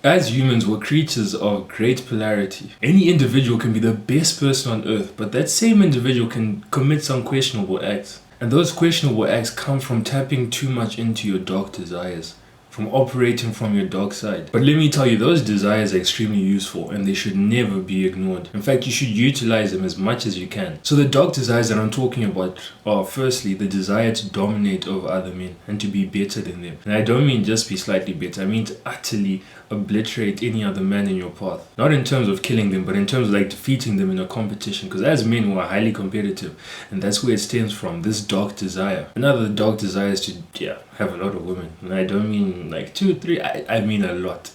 As humans, we're creatures of great polarity. Any individual can be the best person on earth, but that same individual can commit some questionable acts. And those questionable acts come from tapping too much into your dark desires, from operating from your dark side. But let me tell you, those desires are extremely useful and they should never be ignored. In fact, you should utilize them as much as you can. So the dark desires that I'm talking about are firstly the desire to dominate over other men and to be better than them. And I don't mean just be slightly better, I mean to utterly obliterate any other man in your path. Not in terms of killing them, but in terms of like defeating them in a competition. Because as men, we're highly competitive, and that's where it stems from, this dark desire. Another dark desire is to have a lot of women. And I don't mean like 2, 3, I mean a lot.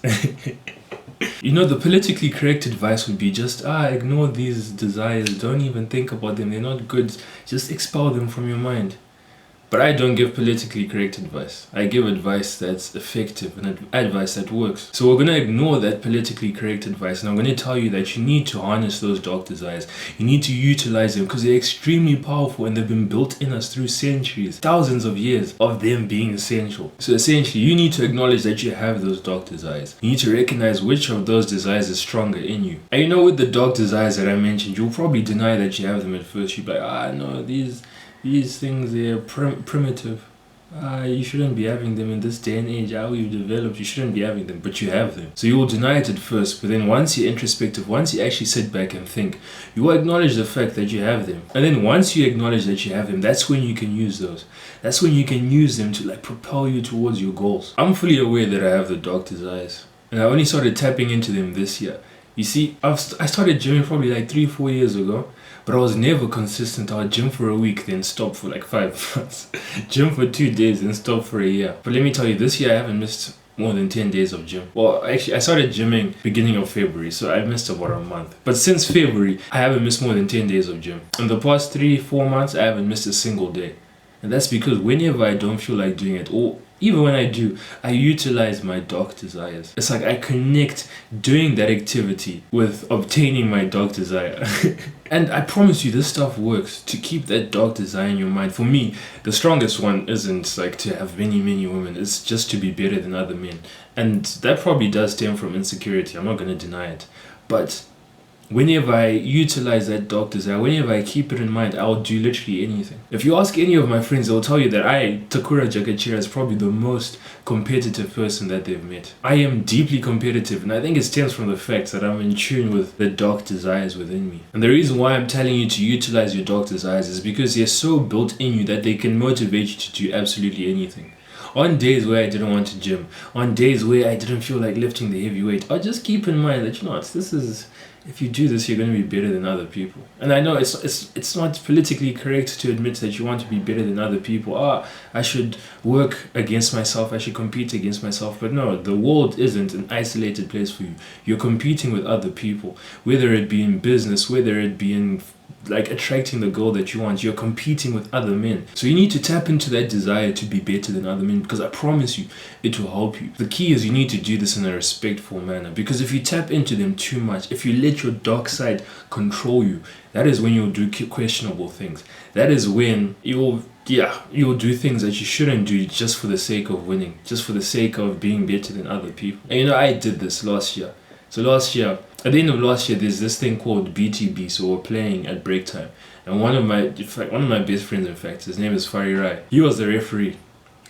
You know, the politically correct advice would be just ignore these desires, don't even think about them, they're not good, just expel them from your mind. But I don't give politically correct advice. I give advice that's effective and advice that works. So we're going to ignore that politically correct advice, and I'm going to tell you that you need to harness those dark desires. You need to utilize them because they're extremely powerful and they've been built in us through centuries, thousands of years of them being essential. So essentially, you need to acknowledge that you have those dark desires. You need to recognize which of those desires is stronger in you. And you know, with the dark desires that I mentioned, you'll probably deny that you have them at first. You'll be like, no, these things, they're primitive. You shouldn't be having them in this day and age. How you've developed, you shouldn't be having them, but you have them. So you will deny it at first, but then once you're introspective, once you actually sit back and think, you will acknowledge the fact that you have them. And then once you acknowledge that you have them, that's when you can use those. That's when you can use them to like propel you towards your goals. I'm fully aware that I have the dark desires, and I only started tapping into them this year. You see, I started gymming probably like 3-4 years ago, but I was never consistent. I would gym for a week, then stop for like 5 months. Gym for 2 days, then stop for a year. But let me tell you, this year I haven't missed more than 10 days of gym. Well, actually, I started gymming beginning of February, so I missed about a month. But since February, I haven't missed more than 10 days of gym. In the past 3-4 months, I haven't missed a single day. And that's because whenever I don't feel like doing it, or even when I do, I utilize my dark desires. It's like I connect doing that activity with obtaining my dark desire. And I promise you, this stuff works to keep that dark desire in your mind. For me, the strongest one isn't like to have many women. It's just to be better than other men. And that probably does stem from insecurity. I'm not going to deny it. But whenever I utilize that dark desire, whenever I keep it in mind, I'll do literally anything. If you ask any of my friends, they'll tell you that Takura Jakachira, is probably the most competitive person that they've met. I am deeply competitive, and I think it stems from the fact that I'm in tune with the dark desires within me. And the reason why I'm telling you to utilize your dark desires is because they're so built in you that they can motivate you to do absolutely anything. On days where I didn't want to gym, on days where I didn't feel like lifting the heavy weight, I'll just keep in mind that, if you do this, you're going to be better than other people. And I know it's not politically correct to admit that you want to be better than other people. I should work against myself, I should compete against myself. But no, the world isn't an isolated place for you. You're competing with other people, whether it be in business, whether it be in like attracting the goal that you want. You're competing with other men. So you need to tap into that desire to be better than other men, because I promise you, it will help you. The key is you need to do this in a respectful manner, because if you tap into them too much, if you let your dark side control you, that is when you'll do questionable things. That is when you'll do things that you shouldn't do just for the sake of winning, just for the sake of being better than other people. And I did this last year. So last year, at the end of last year, there's this thing called BTB. So we're playing at break time, and one of my best friends, in fact, his name is Fari Rai. He was the referee.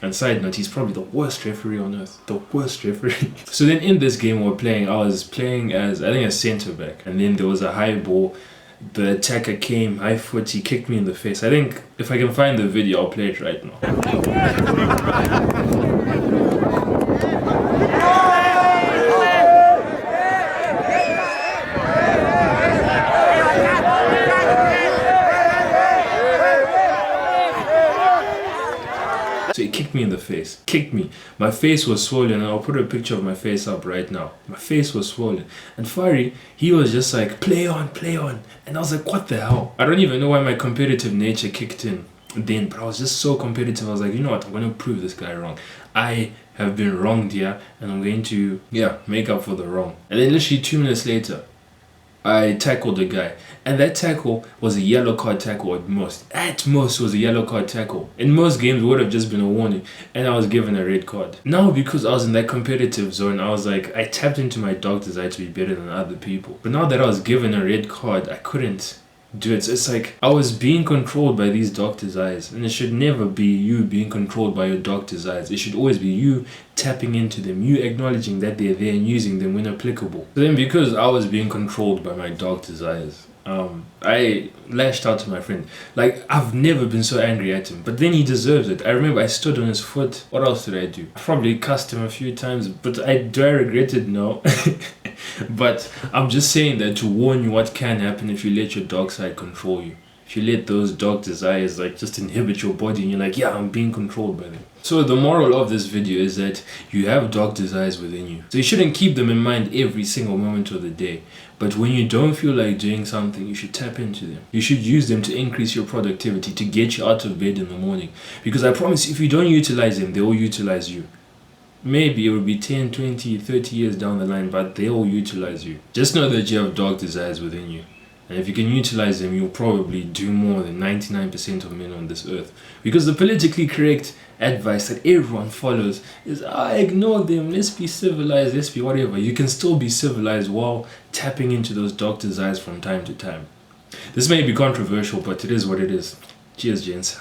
And side note, he's probably the worst referee on earth. The worst referee. So then in this game we're playing, I was playing as, I think, a centre back, and then there was a high ball. The attacker came, high foot, he kicked me in the face. I think if I can find the video, I'll play it right now. So he kicked me in the face. Kicked me. My face was swollen, and I'll put a picture of my face up right now. My face was swollen. And Fari, he was just like, play on. And I was like, what the hell? I don't even know why my competitive nature kicked in then, but I was just so competitive. I was like, you know what? I'm going to prove this guy wrong. I have been wronged here, and I'm going to, make up for the wrong. And then literally 2 minutes later, I tackled a guy, and that tackle was a yellow card tackle at most. At most was a yellow card tackle. In most games it would have just been a warning, and I was given a red card. Now because I was in that competitive zone, I was like, I tapped into my dog desire to be better than other people. But now that I was given a red card, I couldn't do it. So it's like I was being controlled by these dog desires, and it should never be you being controlled by your dog desires. It should always be you tapping into them, you acknowledging that they're there and using them when applicable. So then because I was being controlled by my dog desires, I lashed out to my friend. Like, I've never been so angry at him, but then he deserves it. I remember I stood on his foot. What else did I do? I probably cussed him a few times, but do I regret it? No. But I'm just saying that to warn you what can happen if you let your dog side control you. If you let those dog desires like just inhibit your body and you're like, yeah, I'm being controlled by them. So the moral of this video is that you have dog desires within you. So you shouldn't keep them in mind every single moment of the day. But when you don't feel like doing something, you should tap into them. You should use them to increase your productivity, to get you out of bed in the morning. Because I promise, if you don't utilize them, they will utilize you. Maybe it will be 10, 20, 30 years down the line, but they will utilize you. Just know that you have dog desires within you. And if you can utilize them, you'll probably do more than 99% of men on this earth. Because the politically correct advice that everyone follows is, ignore them, let's be civilized, let's be whatever. You can still be civilized while tapping into those dog desires from time to time. This may be controversial, but it is what it is. Cheers, gents.